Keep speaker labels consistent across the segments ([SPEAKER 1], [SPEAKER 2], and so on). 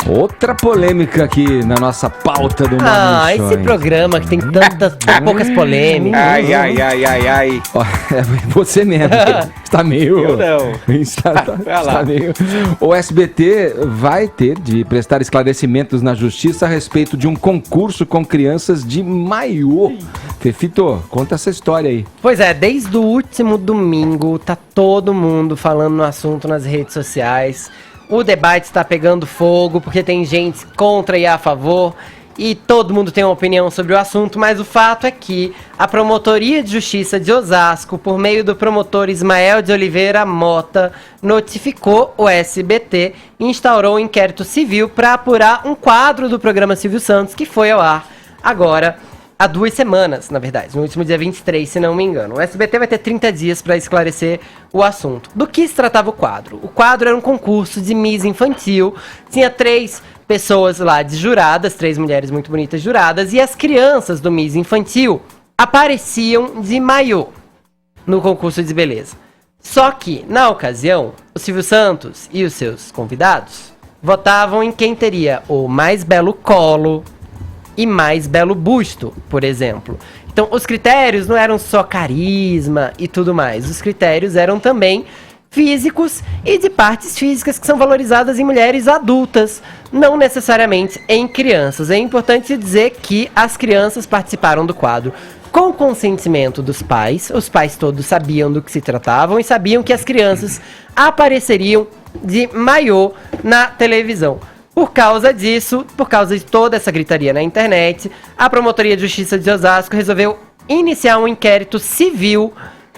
[SPEAKER 1] Outra polêmica aqui na nossa pauta do Mamichões.
[SPEAKER 2] Esse programa que tem tão poucas polêmicas.
[SPEAKER 3] Ai.
[SPEAKER 1] Ó, é você mesmo. Está meio...
[SPEAKER 3] Eu não.
[SPEAKER 1] Está meio... O SBT vai ter de prestar esclarecimentos na justiça a respeito de um concurso com crianças de maiô. Fefito, conta essa história aí.
[SPEAKER 2] Pois é, desde o último domingo tá todo mundo falando no assunto nas redes sociais. O debate está pegando fogo porque tem gente contra e a favor e todo mundo tem uma opinião sobre o assunto, mas o fato é que a Promotoria de Justiça de Osasco, por meio do promotor Ismael de Oliveira Mota, notificou o SBT e instaurou um inquérito civil para apurar um quadro do programa Silvio Santos que foi ao ar agora há 2 semanas, na verdade, no último dia 23, se não me engano. O SBT vai ter 30 dias para esclarecer o assunto. Do que se tratava o quadro? O quadro era um concurso de Miss Infantil, tinha 3 pessoas lá de juradas, 3 mulheres muito bonitas juradas, e as crianças do Miss Infantil apareciam de maiô no concurso de beleza. Só que, na ocasião, o Silvio Santos e os seus convidados votavam em quem teria o mais belo colo e mais belo busto, por exemplo. Então, os critérios não eram só carisma e tudo mais. Os critérios eram também físicos e de partes físicas que são valorizadas em mulheres adultas, não necessariamente em crianças. É importante dizer que as crianças participaram do quadro com consentimento dos pais. Os pais todos sabiam do que se tratavam e sabiam que as crianças apareceriam de maiô na televisão. Por causa disso, por causa de toda essa gritaria na internet, a Promotoria de Justiça de Osasco resolveu iniciar um inquérito civil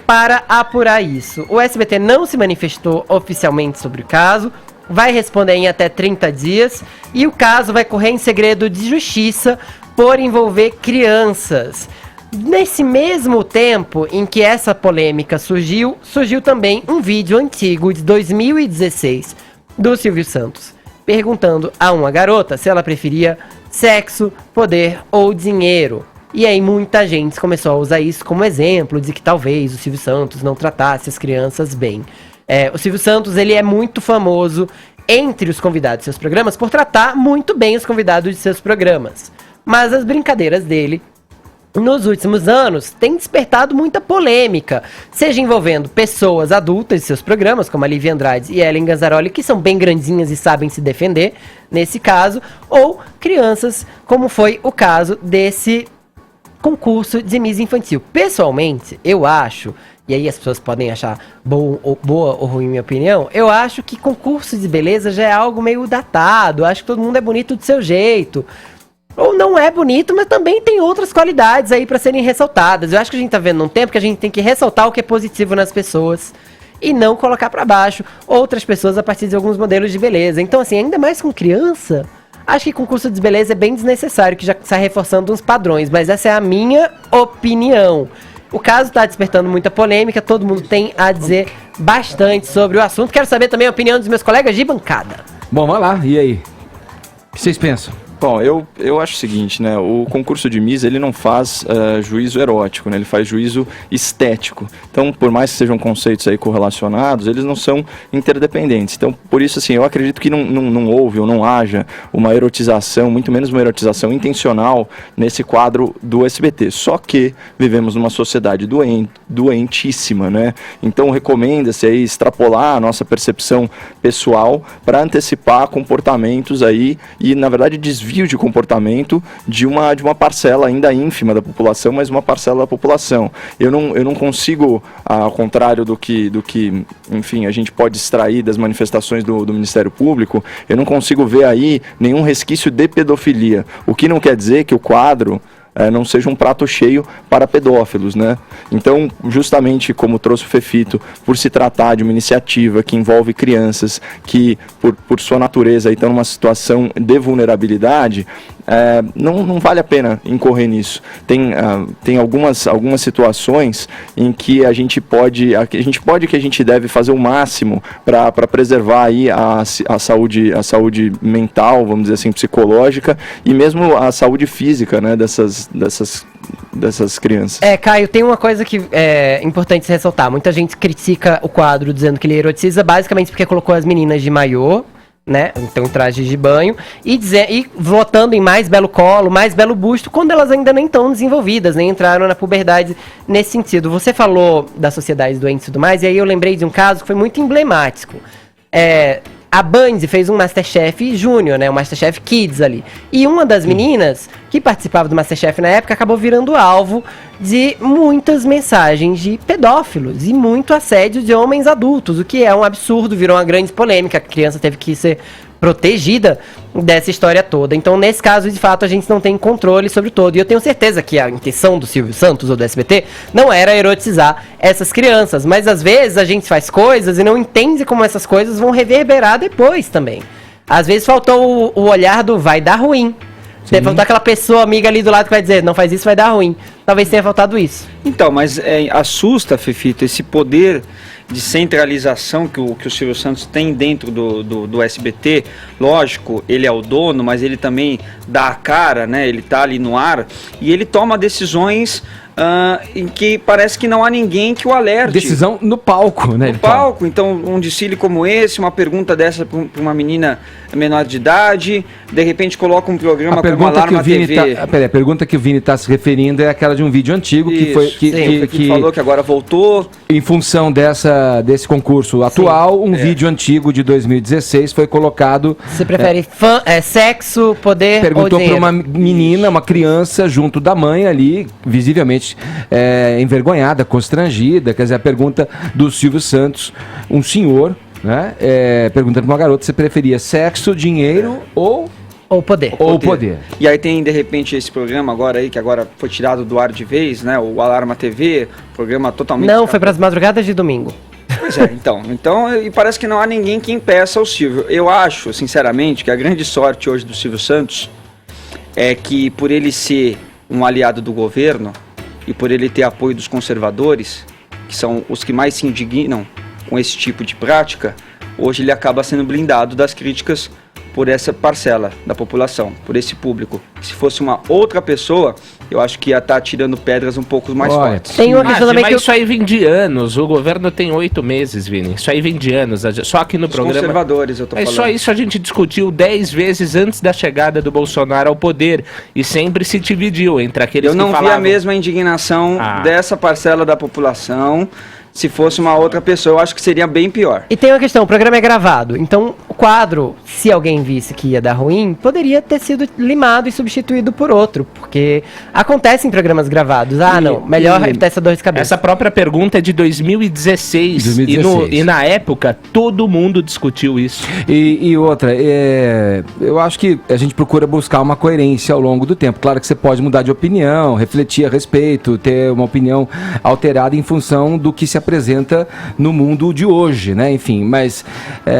[SPEAKER 2] para apurar isso. O SBT não se manifestou oficialmente sobre o caso, vai responder em até 30 dias e o caso vai correr em segredo de justiça por envolver crianças. Nesse mesmo tempo em que essa polêmica surgiu também um vídeo antigo de 2016 do Silvio Santos, perguntando a uma garota se ela preferia sexo, poder ou dinheiro. E aí muita gente começou a usar isso como exemplo de que talvez o Silvio Santos não tratasse as crianças bem. O Silvio Santos, ele é muito famoso entre os convidados de seus programas por tratar muito bem os convidados de seus programas. Mas as brincadeiras dele nos últimos anos, tem despertado muita polêmica, seja envolvendo pessoas adultas de seus programas, como a Lívia Andrade e Ellen Ganzaroli, que são bem grandinhas e sabem se defender, nesse caso, ou crianças, como foi o caso desse concurso de Miss Infantil. Pessoalmente, eu acho, e aí as pessoas podem achar boa ou ruim minha opinião, eu acho que concurso de beleza já é algo meio datado, acho que todo mundo é bonito do seu jeito. Ou não é bonito, mas também tem outras qualidades aí pra serem ressaltadas. Eu acho que a gente tá vendo num tempo que a gente tem que ressaltar o que é positivo nas pessoas e não colocar pra baixo outras pessoas a partir de alguns modelos de beleza. Então, assim, ainda mais com criança, acho que concurso de beleza é bem desnecessário, que já está reforçando uns padrões, mas essa é a minha opinião. O caso tá despertando muita polêmica, todo mundo tem a dizer bastante sobre o assunto. Quero saber também a opinião dos meus colegas de bancada.
[SPEAKER 1] Bom, vai lá, e aí? O que vocês pensam?
[SPEAKER 3] Bom, eu acho o seguinte, né? O concurso de Miss, ele não faz juízo erótico, né? Ele faz juízo estético. Então, por mais que sejam conceitos aí correlacionados, eles não são interdependentes. Então, por isso, assim, eu acredito que não houve ou não haja uma erotização, muito menos uma erotização intencional nesse quadro do SBT. Só que vivemos numa sociedade doentíssima, né? Então, recomenda-se aí extrapolar a nossa percepção pessoal para antecipar comportamentos aí e, na verdade, desvio de comportamento de uma parcela ainda ínfima da população, mas uma parcela da população. Eu não consigo, ao contrário do que, enfim, a gente pode extrair das manifestações do Ministério Público, eu não consigo ver aí nenhum resquício de pedofilia. O que não quer dizer que o quadro não seja um prato cheio para pedófilos, né? Então, justamente como trouxe o Fefito, por se tratar de uma iniciativa que envolve crianças que, por sua natureza, estão numa situação de vulnerabilidade, não vale a pena incorrer nisso. Tem algumas situações em que a gente deve fazer o máximo para preservar aí a saúde mental, vamos dizer assim, psicológica, e mesmo a saúde física, né, dessas crianças.
[SPEAKER 2] Caio, tem uma coisa que é importante se ressaltar. Muita gente critica o quadro dizendo que ele erotiza basicamente porque colocou as meninas de maiô né? Então, em trajes de banho, e votando em mais belo colo, mais belo busto, quando elas ainda nem estão desenvolvidas, nem entraram na puberdade nesse sentido. Você falou das sociedades doentes e tudo mais, e aí eu lembrei de um caso que foi muito emblemático. A Band fez um Masterchef Júnior, né? Um Masterchef Kids ali. E uma das meninas que participava do Masterchef na época acabou virando alvo de muitas mensagens de pedófilos e muito assédio de homens adultos, o que é um absurdo, virou uma grande polêmica. A criança teve que ser protegida dessa história toda. Então, nesse caso, de fato, a gente não tem controle sobre todo. E eu tenho certeza que a intenção do Silvio Santos ou do SBT não era erotizar essas crianças. Mas, às vezes, a gente faz coisas e não entende como essas coisas vão reverberar depois também. Às vezes, faltou o olhar do vai dar ruim. Faltou aquela pessoa amiga ali do lado que vai dizer, não faz isso, vai dar ruim. Talvez tenha faltado isso.
[SPEAKER 4] Então, mas assusta, Fefito, esse poder de centralização que o Silvio Santos tem dentro do SBT. Lógico, ele é o dono, mas ele também dá a cara, né? Ele tá ali no ar e ele toma decisões em que parece que não há ninguém que o alerte.
[SPEAKER 1] Decisão no palco, né?
[SPEAKER 4] No palco. Então, um desfile como esse, uma pergunta dessa para uma menina menor de idade, de repente coloca um programa como Alarma TV.
[SPEAKER 1] A pergunta que o Vini está se referindo é aquela de um vídeo antigo.
[SPEAKER 4] Isso,
[SPEAKER 1] que foi que
[SPEAKER 4] falou que agora voltou.
[SPEAKER 1] Em função desse concurso atual, vídeo antigo de 2016 foi colocado.
[SPEAKER 2] Você prefere sexo, poder
[SPEAKER 1] perguntou
[SPEAKER 2] ou dinheiro?
[SPEAKER 1] para uma menina, uma criança, junto da mãe ali, visivelmente envergonhada, constrangida. Quer dizer, a pergunta do Silvio Santos, um senhor, né, perguntando para uma garota se preferia sexo, dinheiro ou
[SPEAKER 2] poder.
[SPEAKER 1] Ou poder.
[SPEAKER 4] E aí tem, de repente, esse programa agora aí, que agora foi tirado do ar de vez, né? O Alarma TV, programa totalmente...
[SPEAKER 2] Não, foi para as madrugadas de domingo.
[SPEAKER 4] Pois é, então, e parece que não há ninguém que impeça o Silvio. Eu acho, sinceramente, que a grande sorte hoje do Silvio Santos é que, por ele ser um aliado do governo e por ele ter apoio dos conservadores, que são os que mais se indignam com esse tipo de prática, hoje ele acaba sendo blindado das críticas por essa parcela da população, por esse público. Se fosse uma outra pessoa, eu acho que ia estar tirando pedras um pouco mais fortes.
[SPEAKER 2] Tem uma questão também
[SPEAKER 5] mas isso aí vem de anos. O governo tem 8 meses, Vini. Isso aí vem de anos. Só aqui no programa...
[SPEAKER 4] conservadores, eu tô falando.
[SPEAKER 5] Só isso a gente discutiu 10 vezes antes da chegada do Bolsonaro ao poder. E sempre se dividiu entre aqueles que falavam...
[SPEAKER 4] Eu não vi a mesma indignação dessa parcela da população. Se fosse uma outra pessoa, eu acho que seria bem pior.
[SPEAKER 2] E tem uma questão, o programa é gravado, então o quadro, se alguém visse que ia dar ruim, poderia ter sido limado e substituído por outro, porque acontece em programas gravados. Melhor evitar essa dor de cabeça.
[SPEAKER 5] Essa própria pergunta é de 2016. E na época, todo mundo discutiu isso.
[SPEAKER 1] E outra, eu acho que a gente procura buscar uma coerência ao longo do tempo. Claro que você pode mudar de opinião, refletir a respeito, ter uma opinião alterada em função do que se apresenta no mundo de hoje, né? Enfim, mas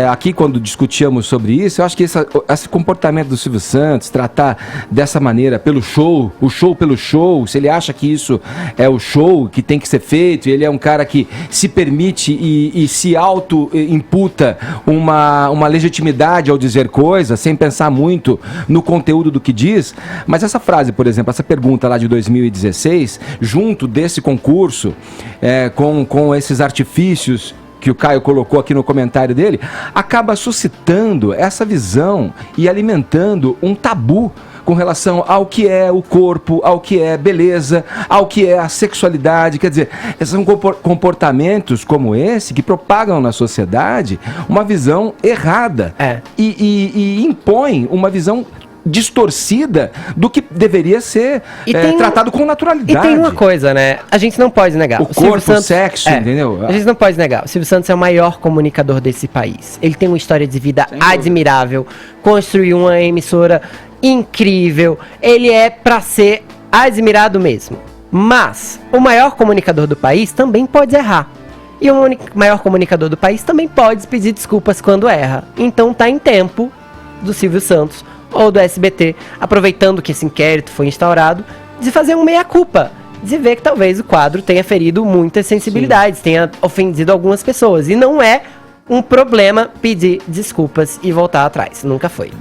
[SPEAKER 1] aqui quando discutíamos sobre isso, eu acho que esse comportamento do Silvio Santos, tratar dessa maneira pelo show, o show pelo show, se ele acha que isso é o show que tem que ser feito, e ele é um cara que se permite e se auto-imputa uma legitimidade ao dizer coisas, sem pensar muito no conteúdo do que diz, mas essa frase, por exemplo, essa pergunta lá de 2016, junto desse concurso, com esses artifícios que o Caio colocou aqui no comentário dele, acaba suscitando essa visão e alimentando um tabu com relação ao que é o corpo, ao que é beleza, ao que é a sexualidade. Quer dizer, são comportamentos como esse que propagam na sociedade uma visão errada e impõem uma visão distorcida do que deveria ser tratado com naturalidade.
[SPEAKER 2] E tem uma coisa, né? A gente não pode negar.
[SPEAKER 1] O corpo, Santos, o sexo, entendeu?
[SPEAKER 2] A gente não pode negar. O Silvio Santos é o maior comunicador desse país. Ele tem uma história de vida admirável, construiu uma emissora incrível. Ele é pra ser admirado mesmo. Mas o maior comunicador do país também pode errar. E o maior comunicador do país também pode pedir desculpas quando erra. Então tá em tempo do Silvio Santos ou do SBT, aproveitando que esse inquérito foi instaurado, de fazer um meia-culpa, de ver que talvez o quadro tenha ferido muitas sensibilidades, tenha ofendido algumas pessoas. E não é um problema pedir desculpas e voltar atrás. Nunca foi.